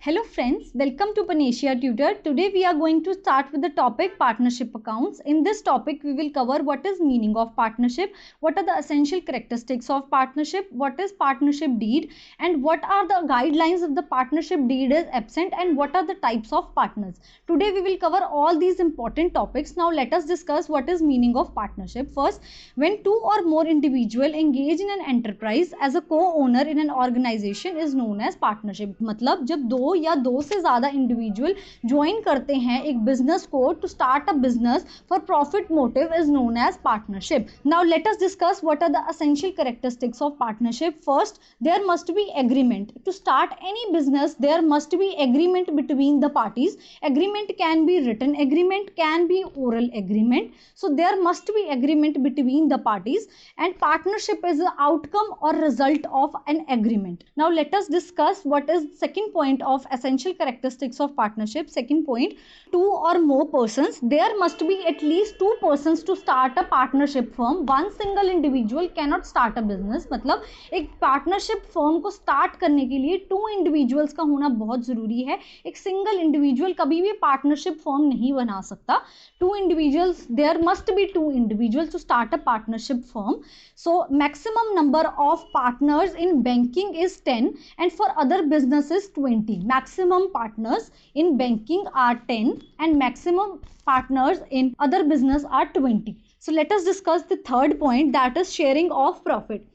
Hello friends, welcome to Panesia Tutor. Today we are going to start with the topic partnership accounts. In this topic we will cover what is meaning of partnership, what are the essential characteristics of partnership, what is partnership deed, and what are the guidelines if the partnership deed is absent, and what are the types of partners. Today we will cover all these important topics. Now let us discuss what is meaning of partnership. First, when two or more individuals engage in an enterprise as a co-owner in an organization is known as partnership. मतलब जब दो या दो से ज़्यादा individual join करते हैं एक बिजनेस को to start a business for profit motive is known as partnership. Now let us discuss what are the essential characteristics of partnership. First, there must be agreement. To start any business there must be agreement between the parties. Agreement can be written agreement, can be oral agreement. So there must be agreement between the parties, and partnership is the outcome or result of an agreement. Now let us discuss what is second point of essential characteristics of partnership. Second point, two or more persons. There must be at least two persons to start a partnership firm. One single individual cannot start a business. मतलब एक partnership firm को start करने के लिए two individuals का होना बहुत जरूरी है. एक single individual कभी भी partnership firm नहीं बना सकता. Two individuals, there must be two individuals to start a partnership firm. So maximum number of partners in banking is 10 and for other businesses 20. Maximum partners in banking are 10 and maximum partners in other business are 20. So let us discuss the third point, that is sharing of profit.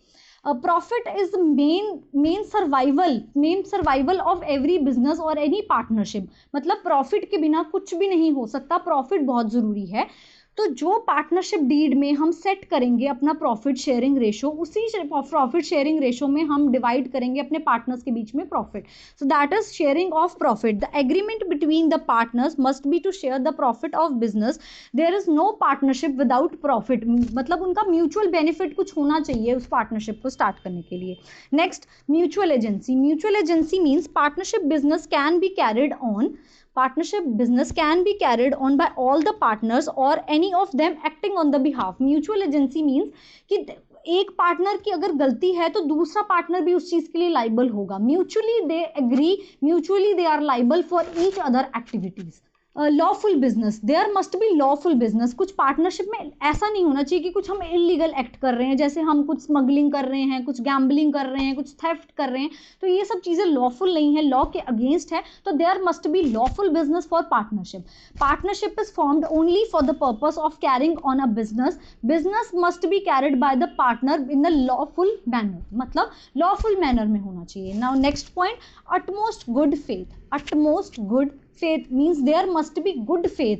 Profit is the main survival of every business or any partnership. मतलब profit के बिना कुछ भी नहीं हो सकता. Profit बहुत ज़रूरी है. तो जो पार्टनरशिप डीड में हम सेट करेंगे अपना प्रॉफिट शेयरिंग रेशो, उसी प्रॉफिट शेयरिंग रेशो में हम डिवाइड करेंगे अपने पार्टनर्स के बीच में profit. So that is sharing of profit. The agreement between the partners must be to share the profit of business. There is no partnership without profit. मतलब उनका mutual benefit कुछ होना चाहिए उस पार्टनरशिप को स्टार्ट करने के लिए. Next, mutual agency. Mutual agency means partnership business can be carried on. Partnership business can be carried on by all the partners or any of them acting on the behalf. Mutual agency means कि एक partner की अगर गलती है तो दूसरा partner भी उस चीज के लिए लाइबल होगा. Mutually they agree, mutually they are liable for each other activities. Lawful business. There must be lawful business. कुछ पार्टनरशिप में ऐसा नहीं होना चाहिए कि कुछ हम इलीगल एक्ट कर रहे हैं, जैसे हम कुछ स्मगलिंग कर रहे हैं, कुछ गैम्बलिंग कर रहे हैं, कुछ थेफ्ट कर रहे हैं. तो ये सब चीज़ें लॉफुल नहीं है, लॉ के अगेंस्ट है. तो there must be lawful business for partnership. Partnership is formed only for the purpose of carrying on a business. Business must be carried by the partner in the lawful manner. मतलब lawful manner में होना चाहिए. Now next point, utmost good faith. Utmost good faith means there must be good faith.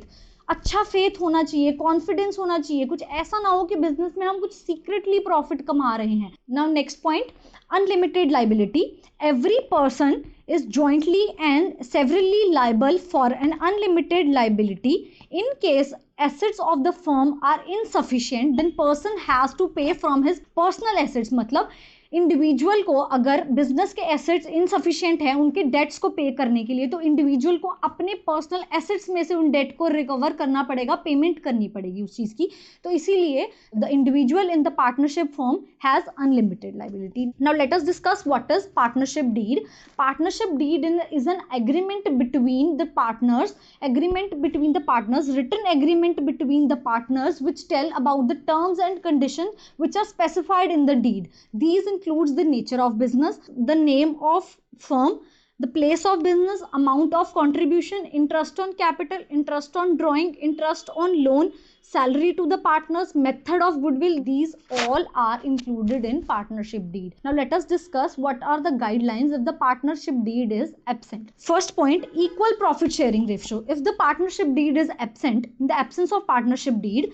अच्छा faith होना चाहिए, confidence होना चाहिए. कुछ ऐसा ना हो कि बिजनेस में हम कुछ सीक्रेटली प्रॉफिट कमा रहे हैं. Now next point, unlimited liability. Every person is jointly and severally liable for an unlimited liability. In case assets of the firm are insufficient, then person has to pay from his personal assets. मतलब individual को अगर business के assets insufficient है उनके dates को पे करने के लिए, तो इंडिविजुअल को अपने पर्सनल एसेट्स में से उन डेट को रिकवर करना पड़ेगा, पेमेंट करनी पड़ेगी उस चीज़ की. तो इसीलिए the individual in the partnership firm has unlimited liability. Now let us discuss what is partnership deed. Partnership deed is an agreement between the partners. Agreement between the partners, written agreement between the partners which tell about the terms and condition which are specified in the deed. These includes the nature of business, the name of firm, the place of business, amount of contribution, interest on capital, interest on drawing, interest on loan, salary to the partners, method of goodwill. These all are included in partnership deed. Now let us discuss what are the guidelines if the partnership deed is absent. First point, equal profit sharing ratio. If the partnership deed is absent, in the absence of partnership deed,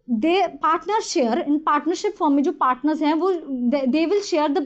they partner share in partnership form में जो partners हैं वो they will share the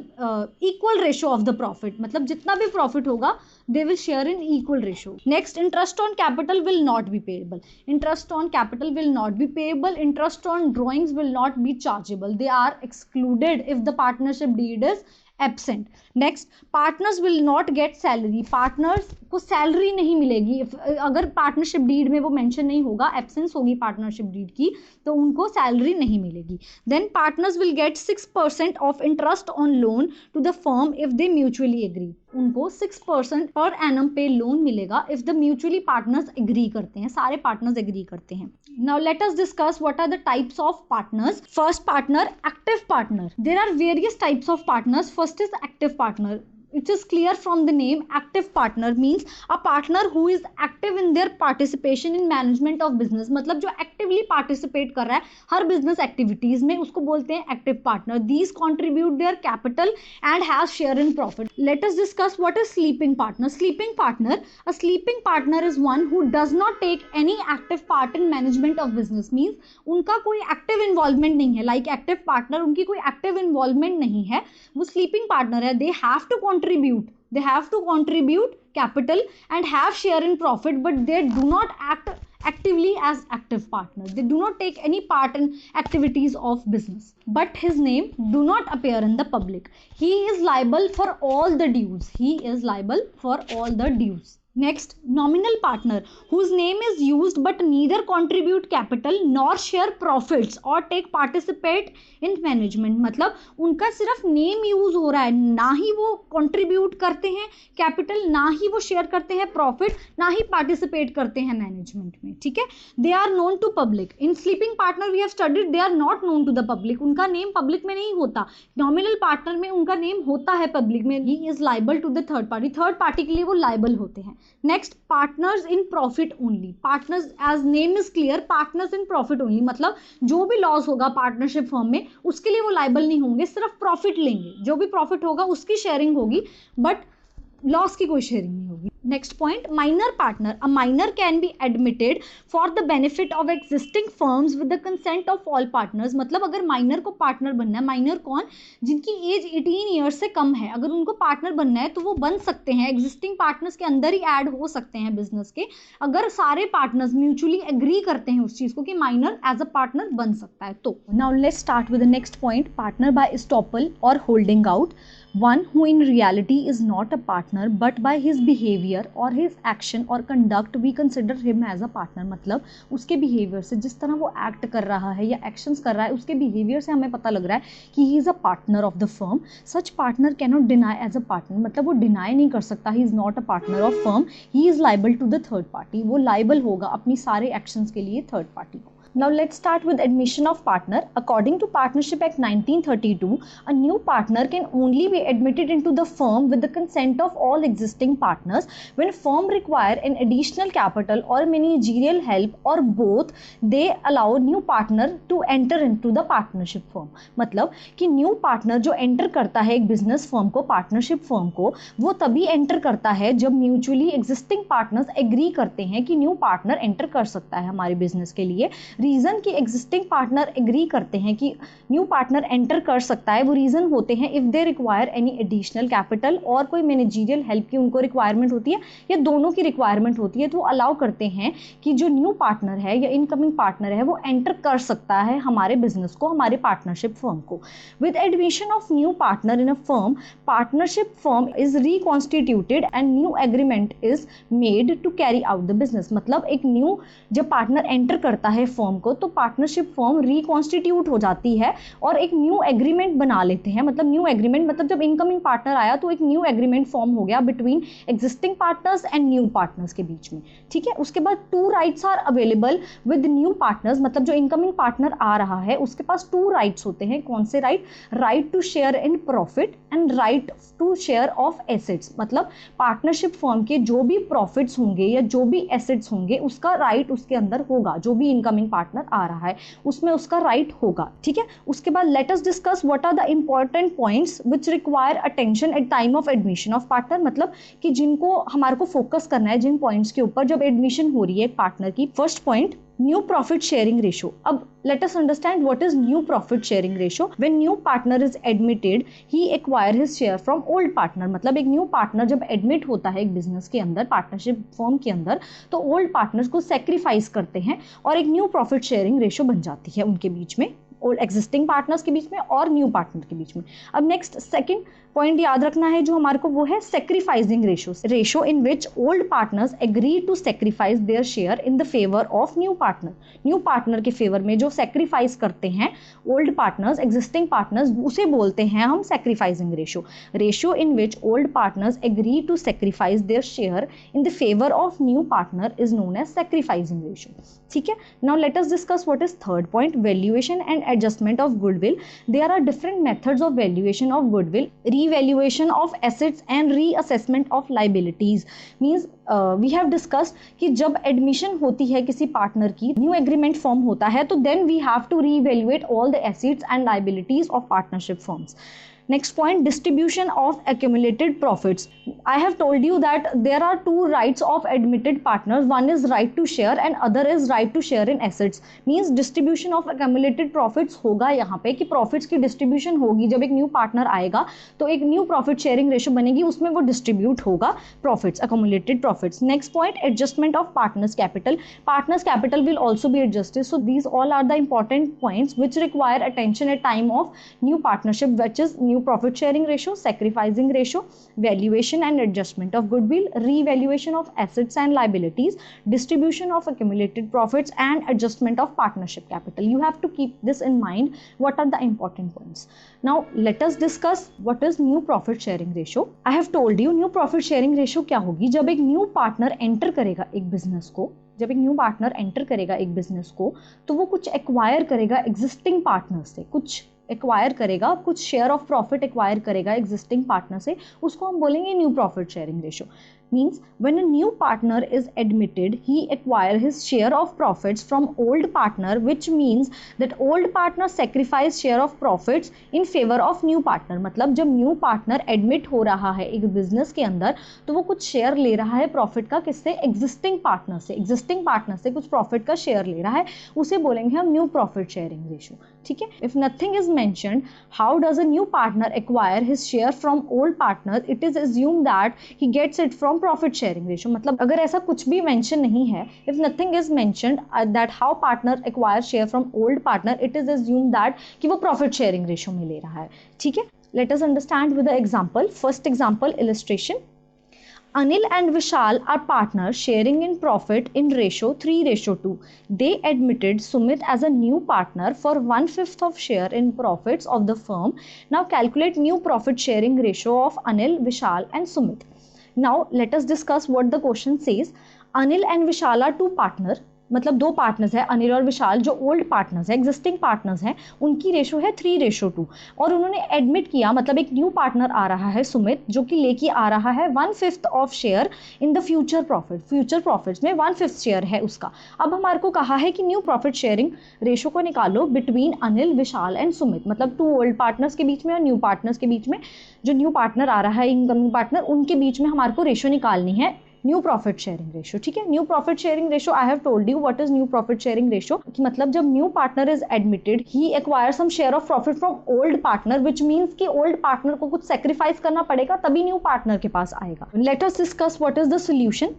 equal ratio of the profit. मतलब जितना भी profit होगा they will share in equal ratio. Next, interest on capital will not be payable. Interest on capital will not be payable. Interest on drawings will not be chargeable. They are excluded if the partnership deed is absent. Next, partners will not get salary. Partners को salary नहीं मिलेगी. अगर partnership deed में वो mention नहीं होगा, absence होगी partnership deed की, तो उनको सैलरी नहीं मिलेगी. Then partners will get 6% of interest on loan to the firm if they mutually agree. उनको 6% पर एनम पे लोन मिलेगा if the mutually partners agree करते हैं, सारे पार्टनर्स एग्री करते हैं. Now let us discuss what are the types of partners. First partner, active partner. There are various types of partners. First is active partner. It is clear from the name. Active partner means a partner who is active in their participation in management of business. मतलब जो actively participate कर रहा है हर business activities में, उसको बोलते हैं active partner. These contribute their capital and have share in profit. Let us discuss what is sleeping partner. Sleeping partner, a sleeping partner is one who does not take any active part in management of business. Means उनका कोई active involvement नहीं है. Like active partner, उनकी कोई active involvement नहीं है, वो sleeping partner है. They have to contribute capital and have share in profit, but they do not act actively as active partner. They do not take any part in activities of business, but his name do not appear in the public. He is liable for all the dues. Next, nominal partner, whose name is used but neither contribute capital nor share profits or take participate in management. मतलब उनका सिर्फ name use हो रहा है, ना ही वो contribute करते हैं कैपिटल, ना ही वो शेयर करते हैं प्रॉफिट, ना ही पार्टिसिपेट करते हैं मैनेजमेंट में. ठीक है. They are known to public. In sleeping partner we have studied, they are not known to the public. उनका नेम पब्लिक में नहीं होता. नॉमिनल पार्टनर में उनका नेम होता है पब्लिक में. He is liable to the third party के लिए वो लाइबल होते हैं. Next, partners in profit only. Partners, as name is clear, partners in profit only. मतलब जो भी लॉस होगा पार्टनरशिप फर्म में उसके लिए वो लाइबल नहीं होंगे, सिर्फ प्रॉफिट लेंगे. जो भी प्रॉफिट होगा उसकी शेयरिंग होगी, बट लॉस की कोई शेयरिंग नहीं होगी. Next point, minor partner. A minor can be admitted for the benefit of existing firms with the consent of all partners. मतलब अगर माइनर को पार्टनर बनना है, माइनर कौन, जिनकी एज 18 ईयर्स से कम है, अगर उनको पार्टनर बनना है तो वो बन सकते हैं, एग्जिस्टिंग पार्टनर्स के अंदर ही ऐड हो सकते हैं बिजनेस के, अगर सारे पार्टनर्स म्यूचुअली एग्री करते हैं उस चीज को कि माइनर एज अ पार्टनर बन सकता है. तो now let's start with the next point, partner by estoppel और holding out. One who in reality is not a partner but by his behavior or his action or conduct we consider him as a partner. मतलब उसके behavior से, जिस तरह वो act कर रहा है या actions कर रहा है, उसके behavior से हमें पता लग रहा है कि he is a partner of the firm. Such partner cannot deny as a partner. मतलब वो deny नहीं कर सकता, he is not a partner of firm. He is liable to the third party. वो liable होगा अपनी सारे actions के लिए third party को. Now let's start with admission of partner. According to Partnership Act 1932, a new partner can only be admitted into the firm with the consent of all existing partners. When firm require an additional capital or managerial help or both, they allow new partner to enter into the partnership firm. मतलब कि new partner जो enter करता है एक business firm को, partnership firm को, वो तभी enter करता है जब mutually existing partners agree करते हैं कि new partner enter कर सकता है हमारे business के लिए. रीजन कि एग्जिस्टिंग पार्टनर एग्री करते हैं कि न्यू पार्टनर एंटर कर सकता है, वो रीजन होते हैं if they require any additional capital और कोई मैनेजरियल हेल्प की उनको रिक्वायरमेंट होती है या दोनों की रिक्वायरमेंट होती है, तो वो अलाउ करते हैं कि जो न्यू पार्टनर है या इनकमिंग पार्टनर है वो एंटर कर सकता है हमारे बिजनेस को, हमारे पार्टनरशिप फर्म को. With admission of new partner in a firm, partnership firm is reconstituted and new agreement is made to carry out the business. मतलब एक न्यू जब पार्टनर एंटर करता है फर्म को तो पार्टनरशिप फर्म रिकॉन्स्टिट्यूट हो जाती है और एक न्यू एग्रीमेंट बना लेते हैं. मतलब न्यू एग्रीमेंट मतलब जब इनकमिंग पार्टनर आया तो एक न्यू एग्रीमेंट फॉर्म हो गया between existing partners and new partners के बीच में. ठीक है. उसके बाद 2 rights are available with new partners. मतलब जो इनकमिंग पार्टनर आ रहा है उसके पास 2 राइट्स होते हैं. कौन से right? Right to share in profit and right to share of assets. मतलब पार्टनरशिप फर्म के जो भी प्रॉफिट्स होंगे या जो भी एसेट्स होंगे उसका राइट उसके अंदर होगा. जो भी इनकमिंग पार्टनर आ रहा है उसमें उसका राइट होगा. ठीक है. उसके बाद let us discuss what are the important points which require attention at time of admission of partner. मतलब कि जिनको हमारे को फोकस करना है जिन पॉइंट्स के ऊपर जब एडमिशन हो रही है एक पार्टनर की. First point, new profit sharing ratio. अब let us understand what is new profit sharing ratio. When new partner is admitted, he acquire his share from old partner. मतलब एक न्यू पार्टनर जब admit होता है एक business के अंदर, partnership firm के अंदर, तो ओल्ड पार्टनर्स को सेक्रीफाइस करते हैं और एक न्यू प्रॉफिट शेयरिंग रेशो बन जाती है उनके बीच में. और एग्जिस्टिंग पार्टनर्स के बीच में और न्यू पार्टनर के बीच में। अब नेक्स्ट सेकंड पॉइंट याद रखना है जो हमारे को, वो है sacrificing ratio in which old partners agree to sacrifice their share in the favour of new partner. New partner के फेवर में जो सेक्रीफाइस करते हैं ओल्ड पार्टनर्स, एग्जिस्टिंग पार्टनर्स, उसे बोलते हैं हम sacrificing ratio in which old partners agree to sacrifice their share in the favour of new partner is known as sacrificing ratio. ठीक है, now let us discuss what is third point, valuation and adjustment of goodwill. There are different methods of valuation of goodwill, revaluation of assets and reassessment of liabilities। means we have discussed कि जब admission होती है किसी partner की, new agreement form होता है, तो then we have to reevaluate all the assets and liabilities of partnership firms। Next point, distribution of accumulated profits. I have told you that there are two rights of admitted partners. One is right to share and other is right to share in assets. Means distribution of accumulated profits होगा यहाँ पे कि profits की distribution होगी। जब एक new partner आएगा तो एक new profit sharing ratio बनेगी, उसमें वो distribute होगा profits, accumulated profits। Next point, adjustment of partners capital. Partners capital will also be adjusted. So these all are the important points which require attention at time of new partnership, which is new profit sharing ratio, sacrificing ratio, valuation and adjustment of goodwill, revaluation of assets and liabilities, distribution of accumulated profits and adjustment of partnership capital. You have to keep this in mind. What are the important points? Now let us discuss what is new profit sharing ratio. I have told you new profit sharing ratio क्या होगी। जब एक new partner enter करेगा एक business को, जब एक new partner enter करेगा एक बिजनेस को, तो वो कुछ एक्वायर करेगा एग्जिस्टिंग पार्टनर से, कुछ एक्वायर करेगा, कुछ शेयर ऑफ प्रॉफिट एक्वायर करेगा एग्जिस्टिंग पार्टनर से, उसको हम बोलेंगे new profit sharing ratio. Means when a new partner is admitted, he acquire his share of profits from old partner, which means that old partner sacrifice share of profits in favor of new partner। मतलब जब new partner admit हो रहा है एक business के अंदर, तो वो कुछ शेयर ले रहा है प्रॉफिट का, किससे? एग्जिस्टिंग पार्टनर से, एग्जिस्टिंग पार्टनर से कुछ प्रॉफिट का शेयर ले रहा है, उसे बोलेंगे हम न्यू प्रॉफिट शेयरिंग रेशो। ठीक है, if nothing is mentioned how does a new partner acquire his share from old partner, it is assume that he gets it from profit sharing ratio. मतलब अगर ऐसा कुछ भी मेंशन नहीं है, if nothing is mentioned that how partner acquire share from old partner, it is assume that कि वो profit sharing ratio में ले रहा है। ठीक है, late us understand with the example. First example illustration, Anil and Vishal are partners sharing in profit in ratio 3:2. They admitted Sumit as a new partner for 1/5 of share in profits of the firm. Now calculate new profit sharing ratio of Anil, Vishal and Sumit. Now let us discuss what the question says. Anil and Vishal are two partners. मतलब दो partners है, अनिल और विशाल, जो old partners है, existing partners हैं, उनकी ratio है 3:2 और उन्होंने एडमिट किया, मतलब एक न्यू पार्टनर आ रहा है सुमित, जो कि लेके आ रहा है 1/5 of share in the future profit. Future profits में 1/5 शेयर है उसका। अब हमारे को कहा है कि न्यू प्रॉफिट शेयरिंग रेशो को निकालो between Anil, Vishal and Sumit, मतलब टू ओल्ड पार्टनर्स के बीच में और न्यू पार्टनर्स के बीच में। जो न्यू पार्टनर आ रहा है, इनकमिंग पार्टनर, उनके बीच में हमारे को रेशो निकालनी है, न्यू प्रॉफिट शेयरिंग रेशो। ठीक है, new profit sharing ratio, I have told you what is new profit sharing ratio. मतलब जब new partner is admitted, he acquire some share of profit from old partner, which means कि old partner को कुछ sacrifice करना पड़ेगा, तभी new partner के पास आएगा। Late us discuss what is the solution.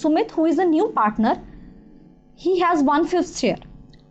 Sumit, who is a new partner, he has 1/5 share,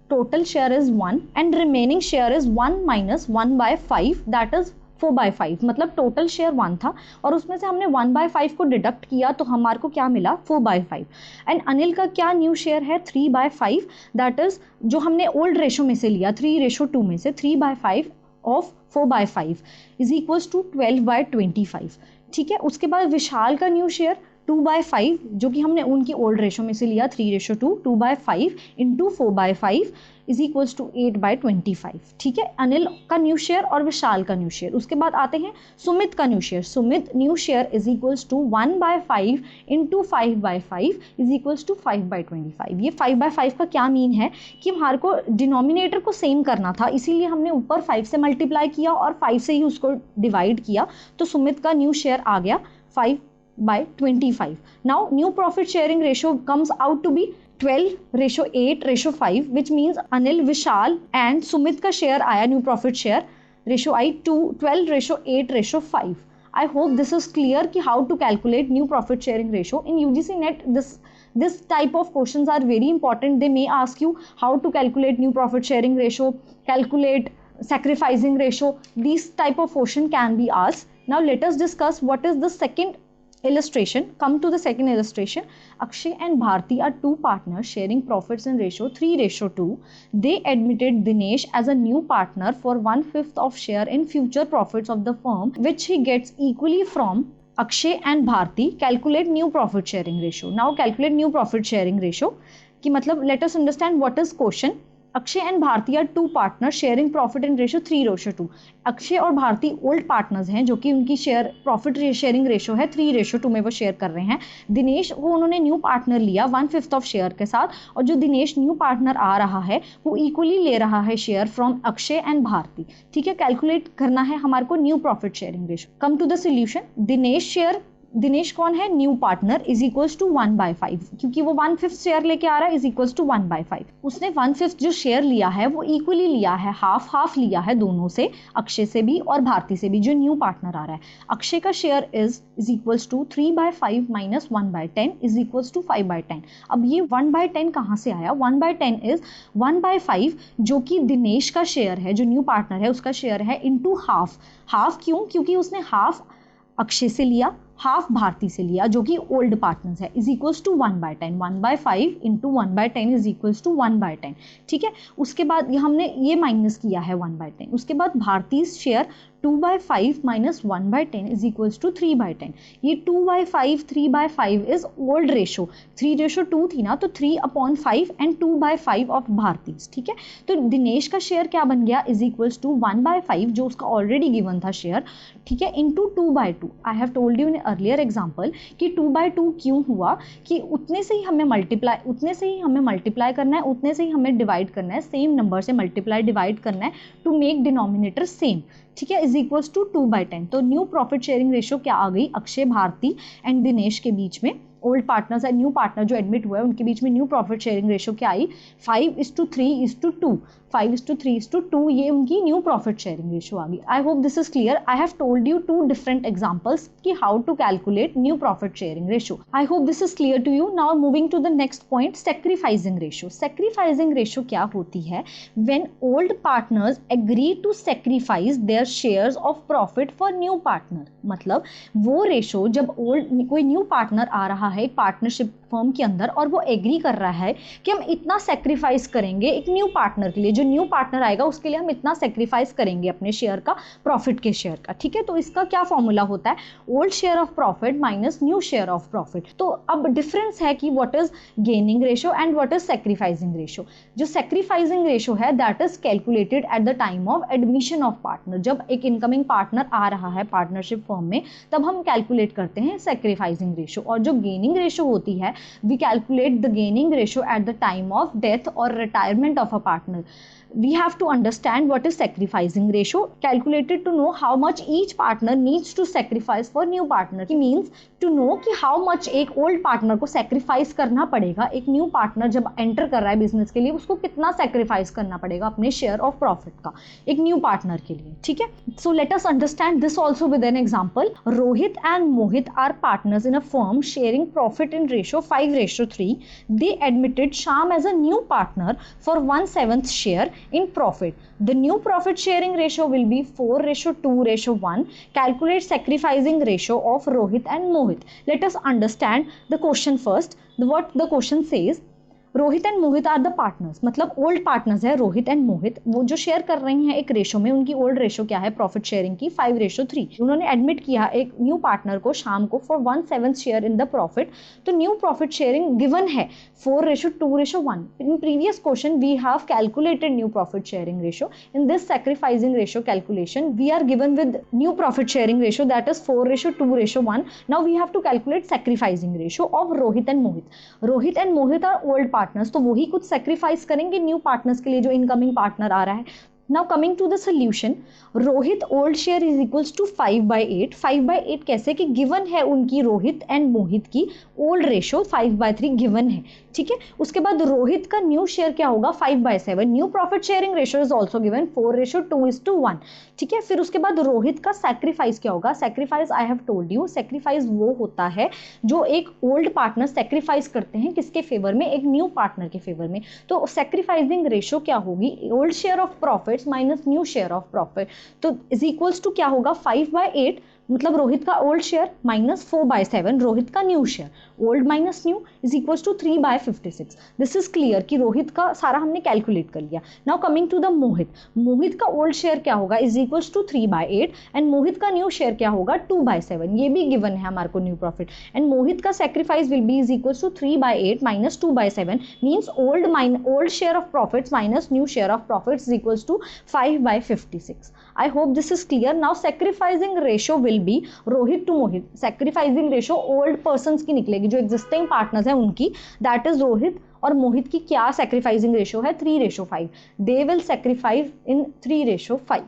total share is 1 and remaining share is 1 minus 1/5, that is 4/5। मतलब total share 1 था और उसमें से हमने 1/5 को डिडक्ट किया, तो हमारे को क्या मिला? 4/5। एंड अनिल का क्या न्यू शेयर है? 3/5, दैट इज जो हमने ओल्ड रेशो में से लिया, 3:2 में से 3/5 ऑफ 4/5 इज इक्वल्स टू 12/25। ठीक है, उसके बाद विशाल का न्यू शेयर 2/5, जो कि हमने उनकी ओल्ड रेशो में से लिया, 3:2, 2/5 इंटू 4/5 इज इक्वल्स टू 8/25। ठीक है, अनिल का न्यू शेयर और विशाल का न्यू शेयर। उसके बाद आते हैं सुमित का new share. Sumit new share is equals to 1/5 into 5/5 is equals to 5/25। ये 5/5 का क्या मीन है कि हमारे को डिनोमिनेटर को सेम करना था, इसीलिए हमने ऊपर 5 से मल्टीप्लाई किया और 5 से ही उसको डिवाइड किया, तो सुमित का न्यू शेयर आ गया 5/25। Now new profit sharing ratio comes out to be 12:8:5, which means Anil, Vishal and Sumit का शेयर आया, new profit share ratio I 12:8:5। I hope this is clear कि how to calculate new profit sharing ratio in UGC net। This This type of questions are very important. They may ask you how to calculate new profit sharing ratio, calculate sacrificing ratio. These type of question can be asked. Now let us discuss what is the second illustration. Come to the second illustration. Akshay and Bharti are two partners sharing profits in ratio 3:2. They admitted Dinesh as a new partner for 1/5 of share in future profits of the firm, which he gets equally from Akshay and Bharti. Calculate new profit sharing ratio. Now calculate new profit sharing ratio कि मतलब let us understand what is question. Akshay and Bharti are two partner sharing profit in ratio 3:2. Akshay और Bharti old partners हैं जो कि उनकी share profit sharing ratio है 3:2 में वो शेयर कर रहे हैं. दिनेश को उन्होंने न्यू पार्टनर लिया 1/5 ऑफ शेयर के साथ, और जो दिनेश न्यू पार्टनर आ रहा है वो इक्वली ले रहा है share from Akshay and Bharti. ठीक है, कैलकुलेट करना है हमारे को new profit sharing ratio. Come to the solution. Dinesh कौन है? New partner is equals to 1/5, क्योंकि वो 1/5 शेयर लेके आ रहा है इज इक्वल्स टू 1/5. उसने 1/5 जो शेयर लिया है वो इक्वली लिया है, हाफ लिया है दोनों से, अक्षय से भी और भारती से भी जो न्यू पार्टनर आ रहा है. अक्षय का share is equals to 3/5 minus 1/10 is equals to 5/10. अब ये 1/10 कहाँ से आया? 1/10 इज 1/5 जो कि दिनेश का शेयर है, जो न्यू पार्टनर है उसका शेयर है, इंटू हाफ. क्यों? क्योंकि उसने हाफ अक्षय से लिया, हाफ भारती से लिया जो कि ओल्ड पार्टनर्स है, is equals to 1/10. 1/5 into 1/10 is equals to 1/10. ठीक है, उसके बाद हमने ये माइनस किया है 1/10. उसके बाद Bharti share 2/5 minus 1/10 is equals to 3/10. ये 2/5 3/5 इज ओल्ड रेशो. 3:2 थी ना, तो 3/5 एंड 2/5 ऑफ भारती. ठीक है, तो दिनेश का शेयर क्या बन गया? इज इक्वल्स टू 1/5 जो उसका ऑलरेडी गिवन था शेयर. ठीक है, into 2/2. I have told you in earlier example कि 2/2 क्यों हुआ कि उतने से ही हमें मल्टीप्लाई करना है, उतने से ही हमें डिवाइड करना है, सेम नंबर से मल्टीप्लाई डिवाइड करना है टू मेक डिनोमिनेटर सेम. ठीक है, इज इक्वल्स टू 2/10. तो न्यू प्रॉफिट शेयरिंग रेशियो क्या आ गई? अक्षय भारती एंड दिनेश के बीच में, ओल्ड पार्टनर्स है, न्यू पार्टनर जो एडमिट हुआ है उनके बीच में न्यू प्रॉफिट शेयरिंग रेशियो क्या आई? 5:3:2. 5:3:2 ये उनकी न्यू प्रॉफिट शेयरिंग रेशियो आ गई. I hope this is clear. I have told you 2 different examples कि how to calculate new profit sharing ratio. I hope this is clear to you. Now moving to the next point, sacrificing ratio. Sacrificing ratio क्या होती है? When old partners agree to sacrifice their shares of profit for new partner. मतलब वो ratio जब कोई new partner आ रहा है एक पार्टनरशिप फर्म के अंदर और वो एग्री कर रहा है कि हम इतना सेक्रीफाइस करेंगे एक न्यू पार्टनर के लिए, जो न्यू पार्टनर आएगा उसके लिए हम इतना सेक्रीफाइस करेंगे अपने शेयर का, प्रॉफिट के शेयर का. ठीक है, तो इसका क्या फॉर्मूला होता है? Old share of profit minus new share of profit. तो अब डिफरेंस है कि what is gaining ratio and what is sacrificing ratio. जो सेक्रीफाइसिंग रेशो है that is calculated at the time of admission of partner. जब एक incoming partner आ रहा है पार्टनरशिप फर्म में तब हम कैलकुलेट करते हैं सेक्रीफाइसिंग रेशो. और जो गेनिंग रेशो होती है we calculate the gaining ratio at the time of death or retirement of a partner. We have to understand what is sacrificing ratio, calculated to know how much each partner needs to sacrifice for new partner. It means to know कि how much एक old partner को sacrifice करना पड़ेगा, एक new partner जब enter कर रहा है business के लिए उसको कितना sacrifice करना पड़ेगा अपने share of profit का एक new partner के लिए. ठीक है, so let us understand this also with an example. Rohit and Mohit are partners in a firm sharing profit in ratio 5:3. They admitted Sham as a new partner for 1/7 share in profit. The new profit sharing ratio will be 4:2:1. Calculate sacrificing ratio of Rohit and Mohit. Let us understand the question first. What the question says, Rohit and Mohit are the partners. मतलब old partners है Rohit and मोहित, वो जो share कर रहे हैं एक ratio में. उनकी ओल्ड रेशो क्या है प्रॉफिट शेयरिंग की? 5:3. उन्होंने एडमिट किया एक न्यू पार्टनर को शाम को for 1/7 share in the profit. तो न्यू प्रॉफिट शेयरिंग गिवन है 4:2:1. In previous question we have calculated new profit sharing ratio. In this sacrificing ratio calculation we are given with new profit sharing ratio that is 4:2:1. Now we have to calculate sacrificing ratio of Rohit and Mohit. Rohit and Mohit are old partners, तो वही कुछ sacrifice करेंगे new partners के लिए जो incoming partner आ रहा है. Now coming to the solution, Rohit old share is equals to 5/8. 5/8 कैसे कि गिवन है उनकी रोहित एंड मोहित की ओल्ड रेशो 5/3 गिवन है, ठीक है. उसके बाद रोहित का न्यू शेयर क्या होगा 5/7. New profit sharing ratio is also given 4:2:1, ठीक है. फिर उसके बाद रोहित का सैक्रिफाइस क्या होगा. Sacrifice I have told you, sacrifice वो होता है जो एक ओल्ड पार्टनर सैक्रिफाइस करते हैं किसके फेवर में, एक न्यू पार्टनर के फेवर में. तो सैक्रिफाइसिंग रेशो क्या होगी, old share of profits minus new share of profit. तो इज इक्वल्स टू क्या होगा 5/8, मतलब रोहित का ओल्ड शेयर माइनस 4/7 रोहित का new share, old minus new is equals to 3/56. This is clear कि रोहित का सारा हमने कैलकुलेट कर लिया. Now coming to the Mohit, Mohit का ओल्ड शेयर क्या होगा is equals to 3/8 and Mohit का न्यू शेयर क्या होगा 2/7. ये भी गिवन है हमारे को न्यू प्रॉफिट. एंड मोहित का sacrifice will be is equals to 3/8 minus 2/7 means old share of profits minus new share of profits is equals to 5/56. I hope this is clear. Now sacrificing ratio will be Rohit to Mohit. sacrificing ratio old persons की निकलेगी, जो existing partners हैं उनकी, that is Rohit और मोहित की क्या sacrificing ratio है 3:5. They will sacrifice in 3:5.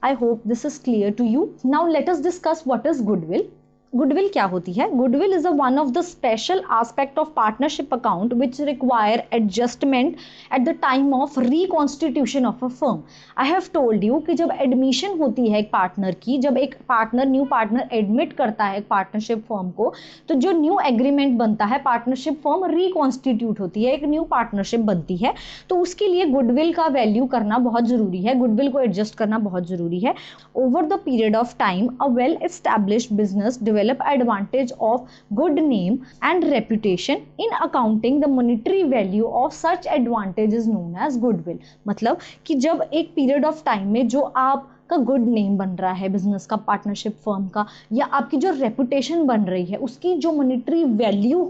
I hope this is clear to you. Now let us discuss what is goodwill. Goodwill क्या होती है. Goodwill is a one of the special aspect of partnership account which require adjustment at the time of reconstitution of a firm. I have told you कि जब admission होती है एक partner की, जब एक पार्टनर न्यू पार्टनर एडमिट करता है एक पार्टनरशिप फर्म को, तो जो न्यू एग्रीमेंट बनता है पार्टनरशिप फर्म रिकॉन्स्टिट्यूट होती है, एक न्यू पार्टनरशिप बनती है, तो उसके लिए गुडविल का वैल्यू करना बहुत जरूरी है, गुडविल को एडजस्ट करना बहुत जरूरी है. Over the period of time a well established business develop advantage of good name and reputation. In accounting the monetary value of such advantage is known as goodwill. मतलब कि जब एक पीरियड ऑफ टाइम में जो आप का good name बन रहा है बिजनेस का, पार्टनरशिप फर्म का, या आपकी जो रेपुटेशन बन रही है, उसकी जो मॉनेटरी वैल्यू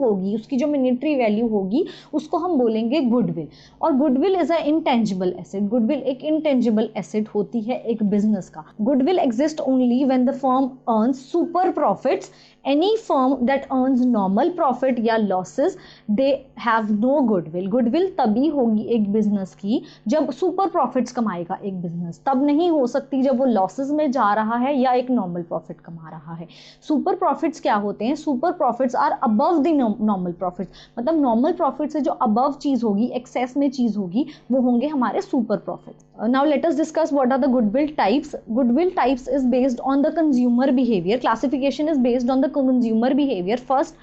होगी, उसको हम बोलेंगे गुडविल. और goodwill is a intangible asset. Goodwill एक इंटेंजिबल एसेट होती है एक बिजनेस का. Goodwill exist only when the firm earns super profits. Any firm that earns normal profit या losses, they have no goodwill. Goodwill तभी होगी एक बिजनेस की जब सुपर प्रॉफिट्स कमाएगा एक बिजनेस, तब नहीं हो सकती जब वो लॉसेस में जा रहा है या एक नॉर्मल प्रॉफिट कमा रहा है. सुपर प्रॉफिट्स क्या होते हैं, super profits are above the normal profits. मतलब नॉर्मल प्रॉफिट से जो अबव चीज होगी, एक्सेस में चीज होगी, वो होंगे हमारे super profits. Now let us discuss what are the goodwill types. Goodwill types is based on the consumer behavior. Classification is based on the consumer behavior. First,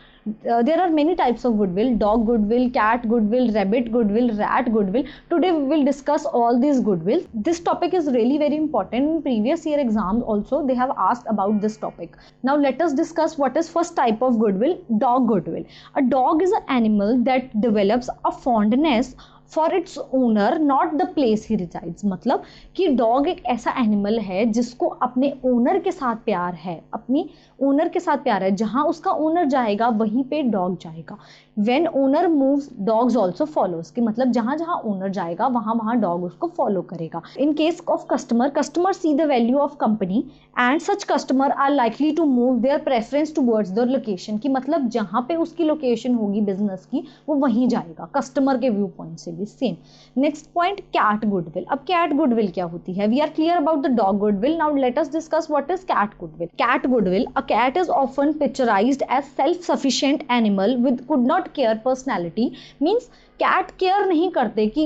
there are many types of goodwill: dog goodwill, cat goodwill, rabbit goodwill, rat goodwill. Today we will discuss all these goodwill. This topic is really very important. In previous year exams also they have asked about this topic. Now let us discuss what is first type of goodwill: dog goodwill. A dog is an animal that develops a fondness for its owner not the place he resides. मतलब कि dog एक ऐसा animal है जिसको अपने owner के साथ प्यार है, अपनी ओनर के साथ प्यार है, जहाँ उसका ओनर जाएगा वहीं पे डॉग जाएगा. When owner moves dogs also follows, कि मतलब जहाँ जहाँ ओनर जाएगा वहाँ वहाँ डॉग उसको फॉलो करेगा. In case of customer see the value of company and such customer are likely to move their preference towards the location. कि मतलब जहाँ पे उसकी लोकेशन होगी बिजनेस की वो वहीं जाएगा, कस्टमर के व्यू पॉइंट से भी same. Next point cat goodwill. अब कैट गुडविल क्या होती है, we are clear about the dog goodwill. Now let us discuss what is cat goodwill. Cat goodwill, a cat is often picturized as self-sufficient animal with could not care personality. Means cat care नहीं करते कि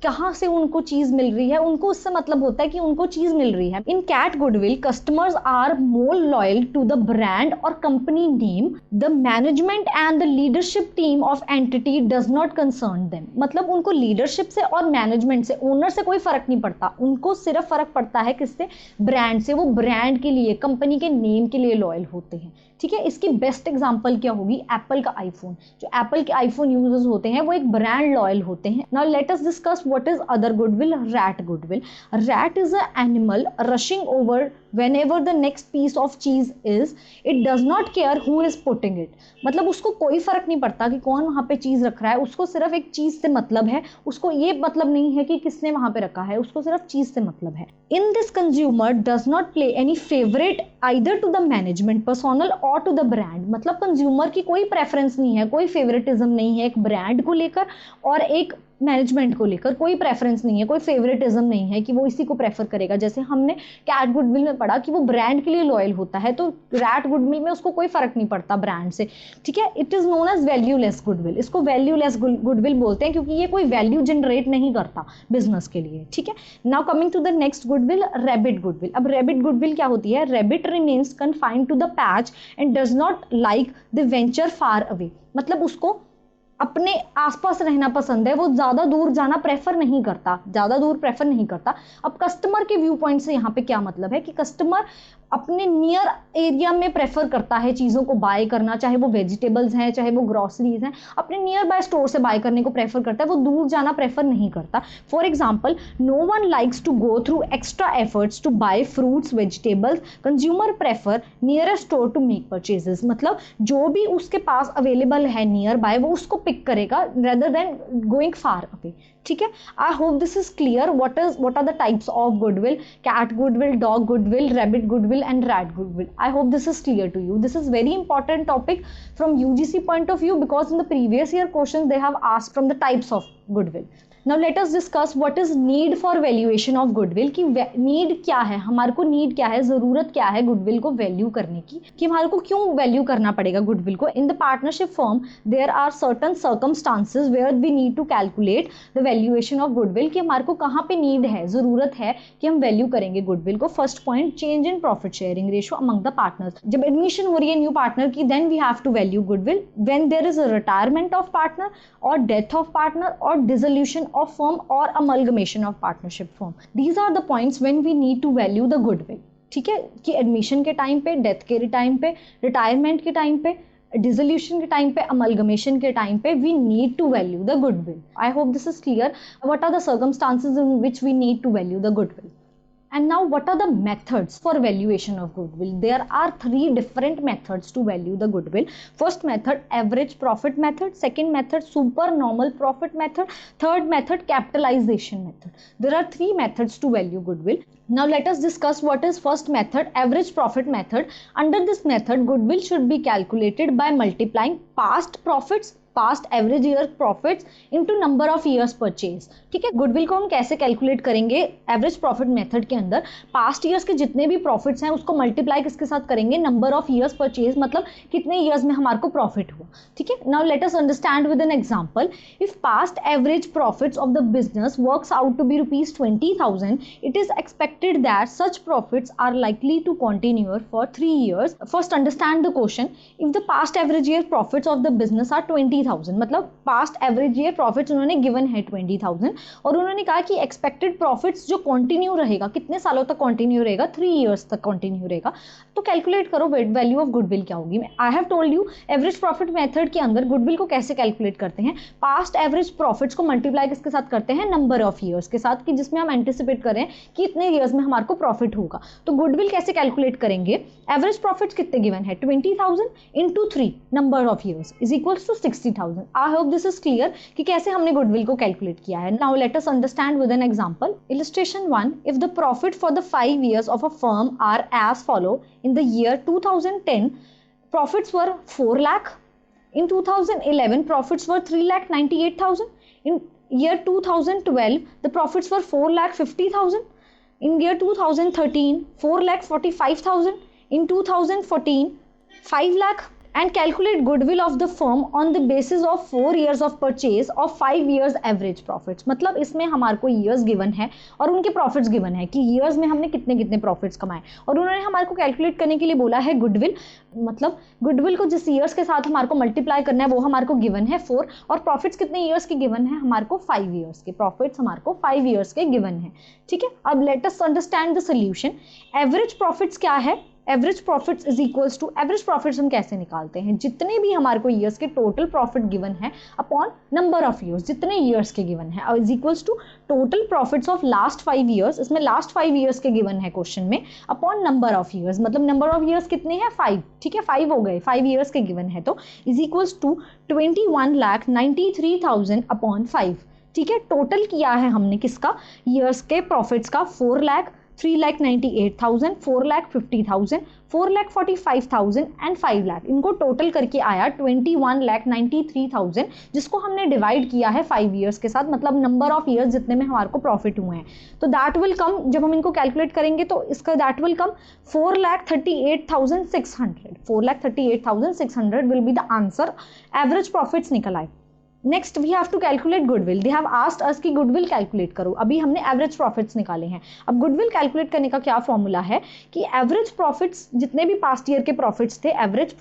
कहाँ से उनको चीज मिल रही है, उनको उससे मतलब होता है कि उनको चीज मिल रही है. In cat goodwill customers are more loyal to the brand और company name. The management and the leadership team of entity does not concern them. मतलब उनको लीडरशिप से और मैनेजमेंट से, ओनर से कोई फर्क नहीं पड़ता, उनको सिर्फ फर्क पड़ता है किससे, ब्रांड से. वो ब्रांड के लिए, कंपनी के नेम के लिए लॉयल होते हैं. ठीक है, इसकी बेस्ट एग्जांपल क्या होगी, एप्पल का आईफोन. जो एप्पल के आईफोन यूजर्स होते हैं वो एक ब्रांड लॉयल होते हैं. Now let us discuss what is other goodwill. Rat goodwill. Rat is a animal rushing over whenever the next piece of cheese is, it does not care who is putting it. मतलब उसको कोई फर्क नहीं पड़ता कि कौन वहाँ पे चीज रख रहा है, उसको सिर्फ एक चीज से मतलब है, उसको ये मतलब नहीं है कि किसने वहाँ पे रखा है, उसको सिर्फ चीज से मतलब है. In this consumer does not play any favorite either to the management personnel or to the brand. मतलब कंज्यूमर की कोई प्रेफरेंस नहीं है, कोई फेवरेटिज्म नहीं है एक ब्रांड को लेकर और एक मैनेजमेंट को लेकर कोई प्रेफरेंस नहीं है, कोई फेवरेटिज्म नहीं है कि वो इसी को प्रेफर करेगा। जैसे हमने कैट गुडविल में पढ़ा कि वो ब्रांड के लिए लॉयल होता है, तो रैट गुडविल में उसको कोई फर्क नहीं पड़ता ब्रांड से, ठीक है। It is known as valueless goodwill, इसको वैल्यूलेस गुडविल बोलते हैं क्योंकि ये कोई वैल्यू जनरेट नहीं करता बिजनेस के लिए, ठीक है। Now coming to the next goodwill, rabbit goodwill. अब रैबिट गुडविल क्या होती है? Rabbit remains confined to the patch and does not like the venture far away, मतलब उसको अपने आसपास रहना पसंद है, वो ज़्यादा दूर जाना प्रेफर नहीं करता, ज़्यादा दूर प्रेफर नहीं करता। अब कस्टमर के व्यू पॉइंट से यहाँ पे क्या मतलब है कि कस्टमर अपने नियर एरिया में प्रेफर करता है चीज़ों को बाय करना, चाहे वो वेजिटेबल्स हैं चाहे वो ग्रॉसरीज हैं, अपने नियर बाय स्टोर से बाय करने को प्रेफर करता है, वो दूर जाना प्रेफर नहीं करता। For example, no one likes to go through extra efforts to buy fruits vegetables, consumer prefer nearest store to make purchases, मतलब जो भी उसके पास अवेलेबल है नियर बाय वो उसको पिक करेगा rather than going far away, ठीक है। I hope this is clear what are the types of goodwill, cat goodwill, dog goodwill, rabbit goodwill and rat goodwill. I hope this is clear to you. This is very important topic from UGC point of view because in the previous year questions they have asked from the types of goodwill. Now let us discuss what is need for valuation of goodwill, कि need क्या है, हमारे को need क्या है, ज़रूरत क्या है goodwill को value करने की, कि हमारे को क्यों value करना पड़ेगा goodwill को। In the partnership firm there are certain circumstances where we need to calculate the valuation of goodwill, कि हमारे को कहाँ पे need है, ज़रूरत है कि हम value करेंगे goodwill को। First point, change in profit sharing ratio among the partners। जब admission हो रही है new partner की then we have to value goodwill when there is a retirement of partner or death of partner or dissolution of firm or amalgamation of partnership firm. These are the points when we need to value the goodwill, ठीक है, कि admission के time पे, death के time पे, retirement के time पे, dissolution के टाइम पे, अमलगमेशन के टाइम पे we need to value the goodwill. I hope this is clear. What are the circumstances in which we need to value the goodwill? And now what are the methods for valuation of goodwill? There are three different methods to value the goodwill. First method, average profit method. Second method, supernormal profit method. Third method, capitalization method. There are three methods to value goodwill. Now let us discuss what is first method, average profit method. Under this method, goodwill should be calculated by multiplying past profits, past average year profits into number of years purchase, ठीक है। Goodwill को हम कैसे calculate करेंगे? Average profit method के अंदर past years के जितने भी प्रॉफिट्स हैं उसको मल्टीप्लाई किसके साथ करेंगे? नंबर ऑफ ईयर्स परचेज, मतलब कितने ईयर्स में हमारे को प्रॉफिट हुआ, ठीक है। Now let us understand with an example. If past average profits of the business works out to be ₹20,000, it is expected that such profits are likely to continue for 3 years. First understand the question. If the past average year profits of the business are 20,000, मतलब past average year profits उन्होंने given है 20,000 और उन्होंने कहा कि expected profits जो continue रहेगा, कितने सालों तक कंटिन्यू रहेगा? 3 इयर्स तक कंटिन्यू रहेगा। तो कैलकुलेट करो वैल्यू ऑफ गुडविल क्या होगी। आई have told you average profit method के अंदर गुडविल को कैसे कैलकुलेट करते हैं? पास्ट एवरेज प्रॉफिट्स को मल्टीप्लाई किसके साथ करते हैं? नंबर ऑफ ईयर्स के साथ, कि जिसमें हम एंटिसिपेट करें कि इतने ईयर्स में हमारे को प्रॉफिट होगा। तो गुडविल कैसे कैलकुलेट करेंगे? एवरेज प्रॉफिट्स कितने गिवन है? 20,000 into 3 number of years is equals to 60,000। I hope this is clear कि कैसे हमने गुडविल को कैलकुलेट किया है। Now let us understand with an example. Illustration 1. If the profit for the 5 years of a firm are as follow. In the year 2010, profits were 4 lakh. In 2011, profits were 3,98,000. In year 2012, the profits were 4,50,000. In year 2013, 4,45,000. In 2014, 5 lakh. And calculate goodwill of the firm on the basis of 4 years of purchase of 5 years average profits. मतलब इसमें हमारे को years given है और उनके profits given है कि years में हमने कितने कितने profits कमाए, और उन्होंने हमारे को calculate करने के लिए बोला है goodwill, मतलब goodwill को जिस years के साथ हमारे को multiply करना है वो हमारे को given है 4, और profits कितने years के given है? हमारे को 5 years के profits हमारे को 5 years के given है, ठीक है। अब let us understand the solution. Average profits क्या है? Average profits is equals to, average profits हम कैसे निकालते हैं? जितने भी हमारे को ईयर्स के टोटल प्रॉफिट गिवन है अपॉन नंबर ऑफ ईयर्स, जितने ईयर्स के गिवन है, is equals to total profits of last 5 years, इसमें लास्ट 5 ईयर्स के गिवन है क्वेश्चन में, अपॉन नंबर ऑफ ईयर्स, मतलब नंबर ऑफ ईयर्स कितने हैं? 5, ठीक है, 5 हो गए, 5 ईयर्स के गिवन है, तो इज इक्वल्स टू 21,93,000 अपॉन 5, ठीक है। टोटल किया है हमने किसका? ईयर्स के प्रॉफिट्स का 4 लाख, 3,98,000, 4,50,000, 4,45,000 एंड 5 लाख। इनको टोटल करके आया 21,93,000, जिसको हमने डिवाइड किया है 5 ईयर्स के साथ, मतलब नंबर ऑफ ईयर्स जितने में हमारे को प्रॉफिट हुए हैं। तो दैट विल कम, जब हम इनको कैलकुलेट करेंगे तो इसका that will come 4,38,600। 4,38,600 will be the answer. Average profits निकल आए। Next we have to calculate goodwill. They have asked us कि गुडविल कैलकुलेट करो। अभी हमने एवरेज प्रॉफिट्स निकाले हैं। अब गुडविल कैलकुलेट करने का क्या फॉर्मूला है कि एवरेज प्रॉफिट्स, जितने भी पास्ट ईयर के प्रॉफिट्स थे, average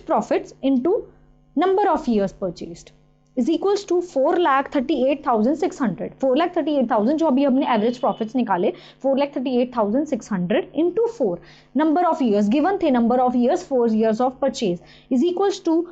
profits into number of years purchased is equals to 4,38,600। 4,38,000 जो अभी हमने एवरेज प्रॉफिट्स निकाले, 4,38,600 into 4 number of years given थे, number of years 4 years of purchase is equals to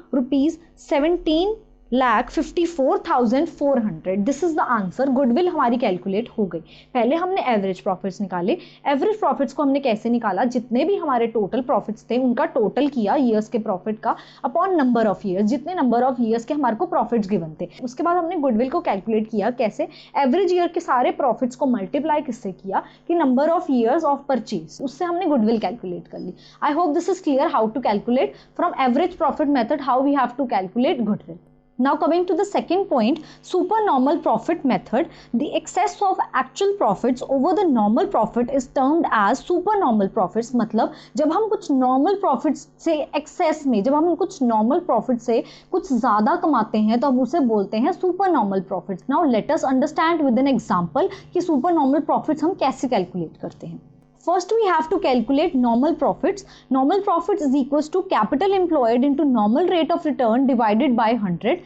₹17,54,400। This is the answer. Goodwill हमारी calculate हो गई। पहले हमने एवरेज प्रॉफिट्स निकाले। एवरेज प्रॉफिट्स को हमने कैसे निकाला, जितने भी हमारे टोटल प्रॉफिट्स थे उनका टोटल किया ईयर्स के प्रॉफिट का अपॉन नंबर ऑफ ईयर्स, जितने नंबर ऑफ ईयर्स के हमारे को प्रॉफिट्स गिवन थे। उसके बाद हमने गुडविल को कैलकुलेट किया कैसे, एवरेज ईयर के सारे प्रॉफिट्स को मल्टीप्लाई किससे किया कि number of years of purchase, उससे हमने गुडविल कैलकुलेट कर ली। I hope this is clear how to calculate from average profit method how we have to calculate goodwill. Now coming to the second point, supernormal profit method. The excess of actual profits over the normal profit is termed as supernormal profits. मतलब जब हम कुछ normal profits से excess में, जब हम कुछ normal profit से कुछ ज़्यादा कमाते हैं तो हम उसे बोलते हैं supernormal profits. Now let us understand with an example कि supernormal profits हम कैसे calculate करते हैं। First we have to calculate normal profits. Normal profits is equals to capital employed into normal rate of return divided by 100.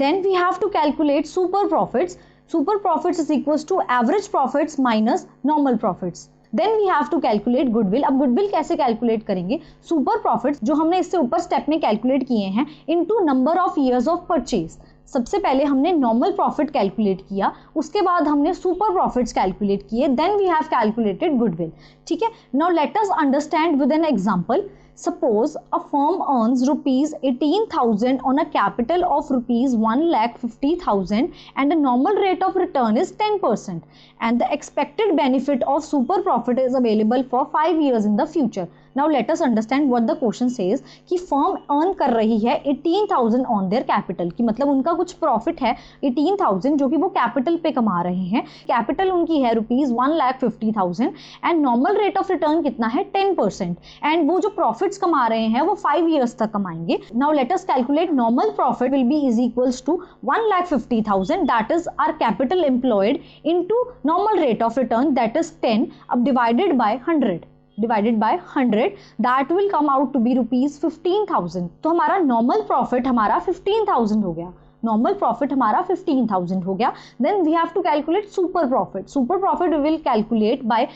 Then we have to calculate super profits. Super profits is equals to average profits minus normal profits. Then we have to calculate goodwill. अब goodwill कैसे calculate करेंगे? Super profits जो हमने इससे ऊपर step में calculate किए हैं into number of years of purchase. सबसे पहले हमने नॉर्मल प्रॉफिट कैलकुलेट किया, उसके बाद हमने सुपर प्रॉफिट्स कैलकुलेट किए, then we have calculated goodwill. ठीक है, now let us understand with an example. Suppose a firm earns ₹18,000 on a capital of ₹1,50,000 and a normal rate of return is 10%, and the expected benefit of super profit is available for 5 years in the future. Now let us understand what the question says कि firm earn कर रही है 18,000 on their capital, कि मतलब उनका कुछ profit है 18,000 जो कि वो capital पे कमा रहे हैं। capital उनकी है ₹1,50,000 and normal rate of return कितना है 10%, and वो जो profits कमा रहे हैं वो 5 years तक कमाएंगे। Now let us calculate normal profit will be is equals to 1,50,000, that is our capital employed into normal rate of return, that is 10, अब divided by 100, that will come out to be ₹15,000। तो हमारा normal profit हमारा 15,000 हो गया। Normal profit हमारा 15,000 हो गया। Then we have to calculate super profit. Super profit we will calculate by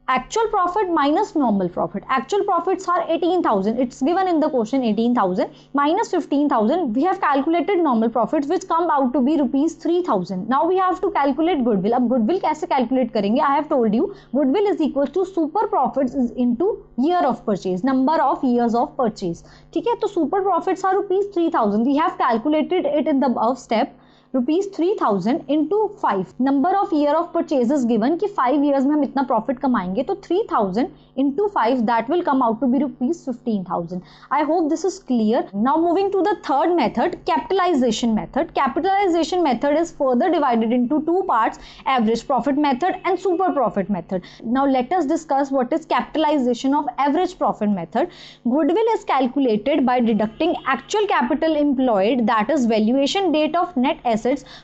actual profit minus normal profit. Actual profits are 18,000. It's given in the question 18,000 minus 15,000. We have calculated normal profits which come out to be ₹3,000. Now we have to calculate goodwill. अब goodwill कैसे calculate करेंगे? I have told you goodwill is equal to super profits is into year of purchase, number of years of purchase. ठीक है, तो super profits are ₹3,000. We have calculated it in the above step. ₹3,000 into 5 number of year of purchases given कि 5 years में हम इतना profit कमाएंगे, तो 3,000 into 5 that will come out to be ₹15,000. I hope this is clear. Now moving to the third method, capitalization method. Capitalization method is further divided into two parts, average profit method and super profit method. Now let us discuss what is capitalization of average profit method. Goodwill is calculated by deducting actual capital employed, that is valuation date of net assets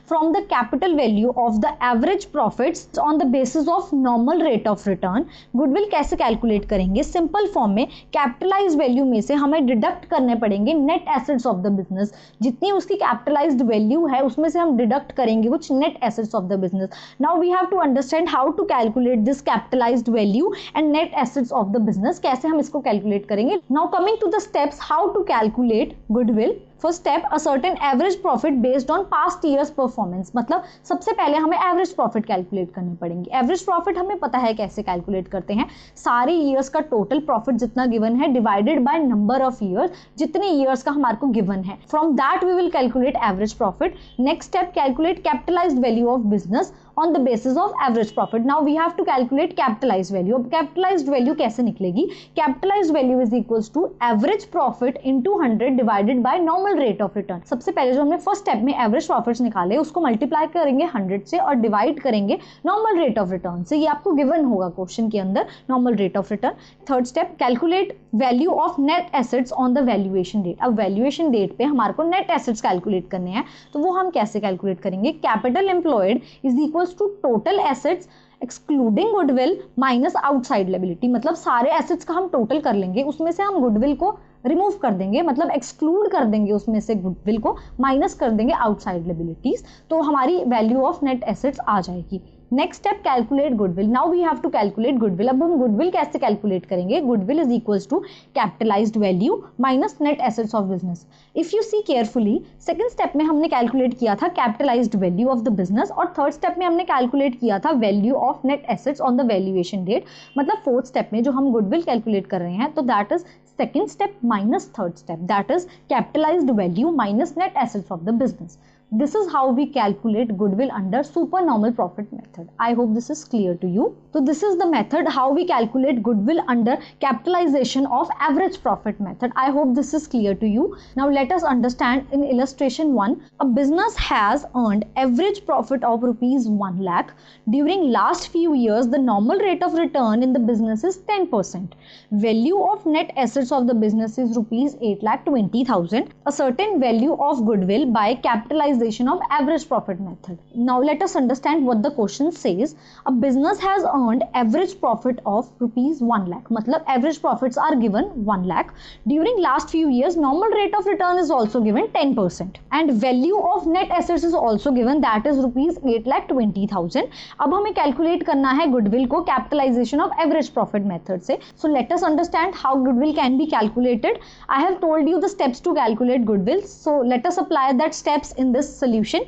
from the capital value of the average profits on the basis of normal rate of return. Goodwill कैसे calculate करेंगे? Simple form में capitalised value में से हमें deduct करने पड़ेंगे net assets of the business. जितनी उसकी कैपिटलाइज्ड वैल्यू है उसमें से हम डिडक्ट करेंगे कुछ net assets of the business. Now we have to understand how to calculate this capitalised value and net assets of the business. कैसे हम इसको कैलकुलेट करेंगे? Now coming to the steps how to calculate goodwill. First step, a certain average profit based on past years performance. मतलब सबसे पहले हमें average profit calculate करने पड़ेंगे। एवरेज प्रॉफिट हमें पता है कैसे कैलकुलेट करते हैं, सारे ईयर्स का टोटल प्रॉफिट जितना गिवन है divided by number of years, जितने ईयर्स का हमारे को गिवन है, from that we will calculate average profit. Next step, calculate capitalised value of business on the basis of average profit. Now we have to calculate capitalized value. अब capitalized value कैसे निकलेगी? Capitalized value is equals to average profit into 100 divided by normal rate of return. सबसे पहले जो हमने first step में average profits निकाले उसको मल्टीप्लाई करेंगे 100 से और डिवाइड करेंगे नॉर्मल रेट ऑफ रिटर्न से. ये आपको गिवन होगा क्वेश्चन के अंदर, normal rate of return. Third step, calculate value of net assets on the valuation date. अब वैल्यूएशन डेट पे हमारे को नेट एसेट्स कैलकुलेट करने हैं, तो वो हम कैसे कैलकुलेट करेंगे? Capital employed is equals to total assets excluding goodwill minus outside liability. मतलब सारे एसेट्स का हम टोटल कर लेंगे, उसमें से हम गुडविल को रिमूव कर देंगे, मतलब एक्सक्लूड कर देंगे उसमें से गुडविल को, माइनस कर देंगे आउटसाइड लायबिलिटीज, तो हमारी वैल्यू ऑफ नेट एसेट्स आ जाएगी. Next step, calculate goodwill. Now we have to calculate goodwill. अब हम गुडविल कैसे कैलकुलेट करेंगे? Goodwill is equals to capitalised value minus net assets of business. If you see carefully, second step में हमने calculate किया था capitalised value of the business और third step में हमने कैलकुलेट किया था value of net assets on the valuation date. मतलब फोर्थ स्टेप में जो हम गुडविल कैलकुलेट कर रहे हैं, तो that is second step minus third step, that is capitalized value minus net assets of the business. This is how we calculate goodwill under supernormal profit method. I hope this is clear to you. So this is the method how we calculate goodwill under capitalization of average profit method. I hope this is clear to you. Now let us understand in illustration 1. A business has earned average profit of rupees 1 lakh. During last few years, the normal rate of return in the business is 10%. Value of net assets of the business is rupees 8,20,000. A certain value of goodwill by capitalization of average profit method. Now let us understand what the question says. A business has earned average profit of rupees 1 lakh. मतलब average profits are given 1 lakh. During last few years, normal rate of return is also given 10%. And value of net assets is also given, that is rupees 8,20,000. अब हमें calculate करना है goodwill को capitalization of average profit method से. So let us understand how goodwill can be calculated. I have told you the steps to calculate goodwill. So let us apply that steps in this solution.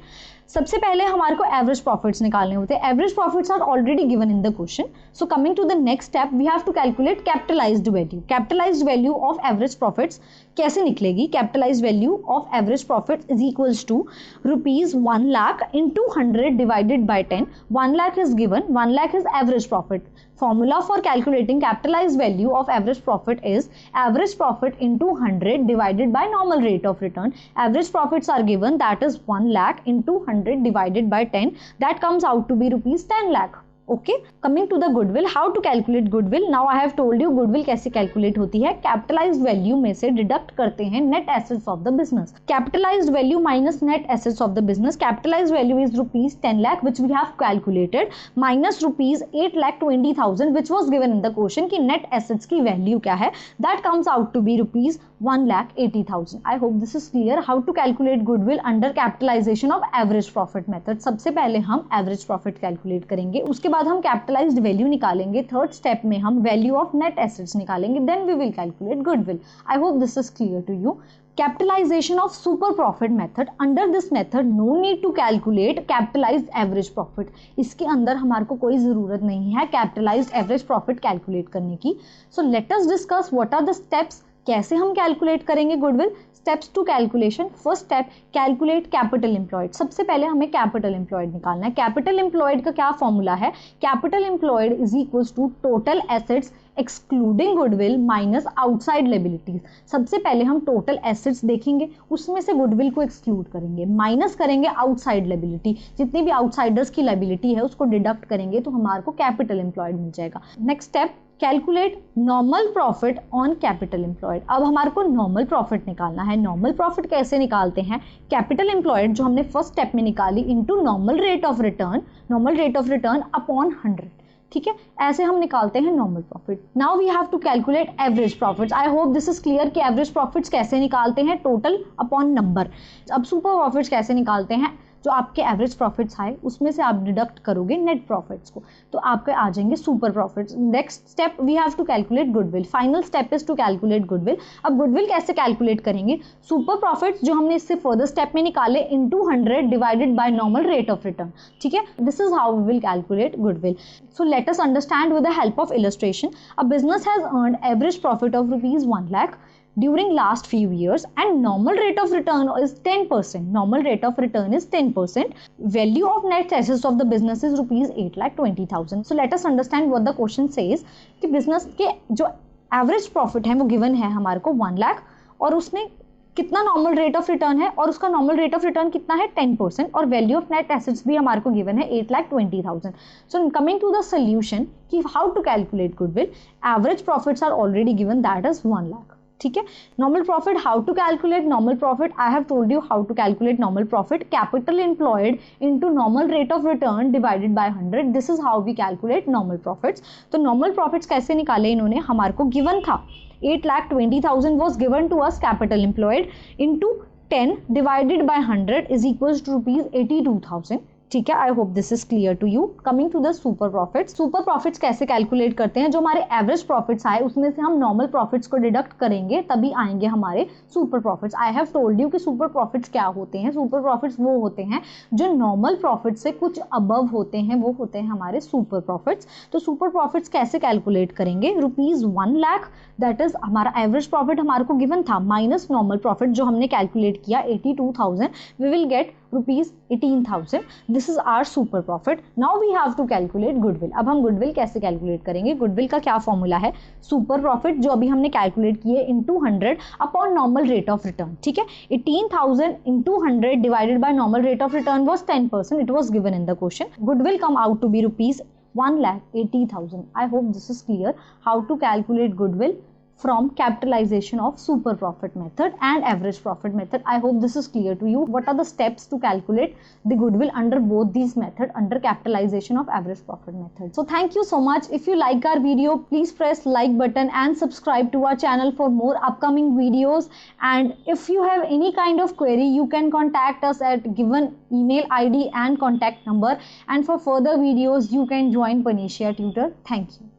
सबसे पहले हमारे को average profits निकालने होते हैं. Average profits are already given in the question. So coming to the next step, we have to calculate capitalised value. Capitalised value of average profits कैसे निकलेगी? Capitalised value of average profit is equals to rupees 1 lakh into 100 divided by 10. 1 lakh is given, 1 lakh is average profit. Formula for calculating capitalized value of average profit is average profit into 100 divided by normal rate of return. Average profits are given, that is 1 lakh into 100 divided by 10. That comes out to be rupees 10 lakh. Okay, coming to the goodwill, how to calculate goodwill. Now I have told you goodwill कैसे calculate होती है. Capitalised value में से deduct करते हैं net assets of the business. Capitalised value minus net assets of the business. Capitalised value is rupees 10 lakh which we have calculated minus rupees 8,20,000 which was given in the question की net assets की value क्या है. That comes out to be rupees 1,80,000. I hope this is clear. How to calculate goodwill under capitalization of average profit method. सबसे पहले हम average profit calculate करेंगे, उसके बाद हम capitalized value निकालेंगे, थर्ड स्टेप में हम value of net assets निकालेंगे, then we will calculate goodwill. I hope this is clear to you. Capitalization of super profit method. Under this method no need to calculate capitalized average profit. इसके अंदर हमारे को कोई ज़रूरत नहीं है capitalized average profit calculate करने की. So let us discuss what are the steps. कैसे हम कैलकुलेट करेंगे goodwill. Steps to calculation. First step, calculate capital employed. सबसे पहले हमें कैपिटल एम्प्लॉयड निकालना है. कैपिटल एम्प्लॉयड का क्या फॉर्मूला है? Capital employed is equals to total assets excluding goodwill minus outside liabilities. सबसे पहले हम टोटल एसेट्स देखेंगे, उसमें से गुडविल को एक्सक्लूड करेंगे, माइनस करेंगे आउटसाइड लायबिलिटी. जितनी भी आउटसाइडर्स की लायबिलिटी है उसको डिडक्ट करेंगे तो हमारे को कैपिटल एम्प्लॉयड मिल जाएगा. Next step, calculate normal profit on capital employed. अब हमारे को नॉर्मल प्रॉफिट निकालना है. नॉर्मल प्रॉफिट कैसे निकालते हैं? कैपिटल एम्प्लॉयड जो हमने फर्स्ट स्टेप में निकाली into normal rate of return, normal rate of return upon 100. ठीक है, ऐसे हम निकालते हैं normal profit. Now we have to calculate average profits. I hope this is clear कि एवरेज प्रॉफिट्स कैसे निकालते हैं, टोटल अपॉन नंबर. अब सुपर प्रॉफिट्स कैसे निकालते हैं? जो आपके एवरेज प्रॉफिट्स आए उसमें से आप डिडक्ट करोगे नेट प्रॉफिट्स को, तो आपके आ जाएंगे super profits. Next step, we have to calculate goodwill. Final step is to calculate goodwill. अब गुडविल कैसे कैलकुलेट करेंगे? सुपर प्रॉफिट्स जो हमने इससे फर्दर स्टेप में निकाले into 100 divided by normal rate of return. ठीक है, this is how we will calculate goodwill. So let us understand with the help of illustration. A business has earned average profit of rupees 1 lakh. during last few years, and normal rate of return is 10%. Normal rate of return is 10%. Value of net assets of the business is rupees 8,20,000. So let us understand what the question says कि business के जो average profit है वो given है हमारे को 1 लाख, और उसने कितना नॉर्मल रेट ऑफ रिटर्न है, और उसका नॉर्मल रेट ऑफ रिटर्न कितना है 10%, और वैल्यू ऑफ नेट एसेट्स भी हमारे को गिवन है 8,20,000. So coming to the solution कि how to calculate goodwill. Average profits are already given, that is 1 lakh. ठीक है. Normal profit, how to calculate normal profit. I have told you how to calculate normal profit. Capital employed into normal rate of return divided by 100. This is how we calculate normal profits. तो normal profits कैसे निकाले इन्होंने, हमारे को given था 8,20,000 was given to us, capital employed, into 10 divided by 100 is equals to rupees 82,000. ठीक है. I hope this is clear to you. Coming to the super profits. Super profits कैसे कैलकुलेट करते हैं, जो हमारे एवरेज प्रॉफिट्स आए उसमें से हम नॉर्मल प्रॉफिट्स को डिडक्ट करेंगे तभी आएंगे हमारे super profits. I have told you कि सुपर प्रॉफिट्स क्या होते हैं. सुपर प्रॉफिट्स वो होते हैं जो नॉर्मल प्रॉफिट से कुछ अबव होते हैं, वो होते हैं हमारे सुपर प्रॉफिट्स. तो सुपर प्रॉफिट्स कैसे कैलकुलेट करेंगे, रुपीज 1 लाख, दैट इज हमारा एवरेज प्रॉफिट हमारे को गिवन था, माइनस नॉर्मल प्रॉफिट जो हमने कैलकुलेट किया 82,000, we will get rupees 18,000. This is our super profit. Now we have to calculate goodwill. अब हम गुडविल कैसे कैलकुलेट करेंगे. गुडविल का क्या फॉर्मूला है, सुपर प्रॉफिट जो अभी हमने कैलकुलेट किए into 100 upon normal rate of return. ठीक है. 18,000 into 100 divided by normal rate of return was 10%. It was given in the question. Goodwill come out to be rupees 1,80,000. I hope this is clear how to calculate goodwill from capitalization of super profit method and average profit method. I hope this is clear to you. What are the steps to calculate the goodwill under both these method, under capitalization of average profit method. So thank you so much. If you like our video, please press like button and subscribe to our channel for more upcoming videos. And if you have any kind of query, you can contact us at given email ID and contact number. And for further videos, you can join Panisha Tutor. Thank you.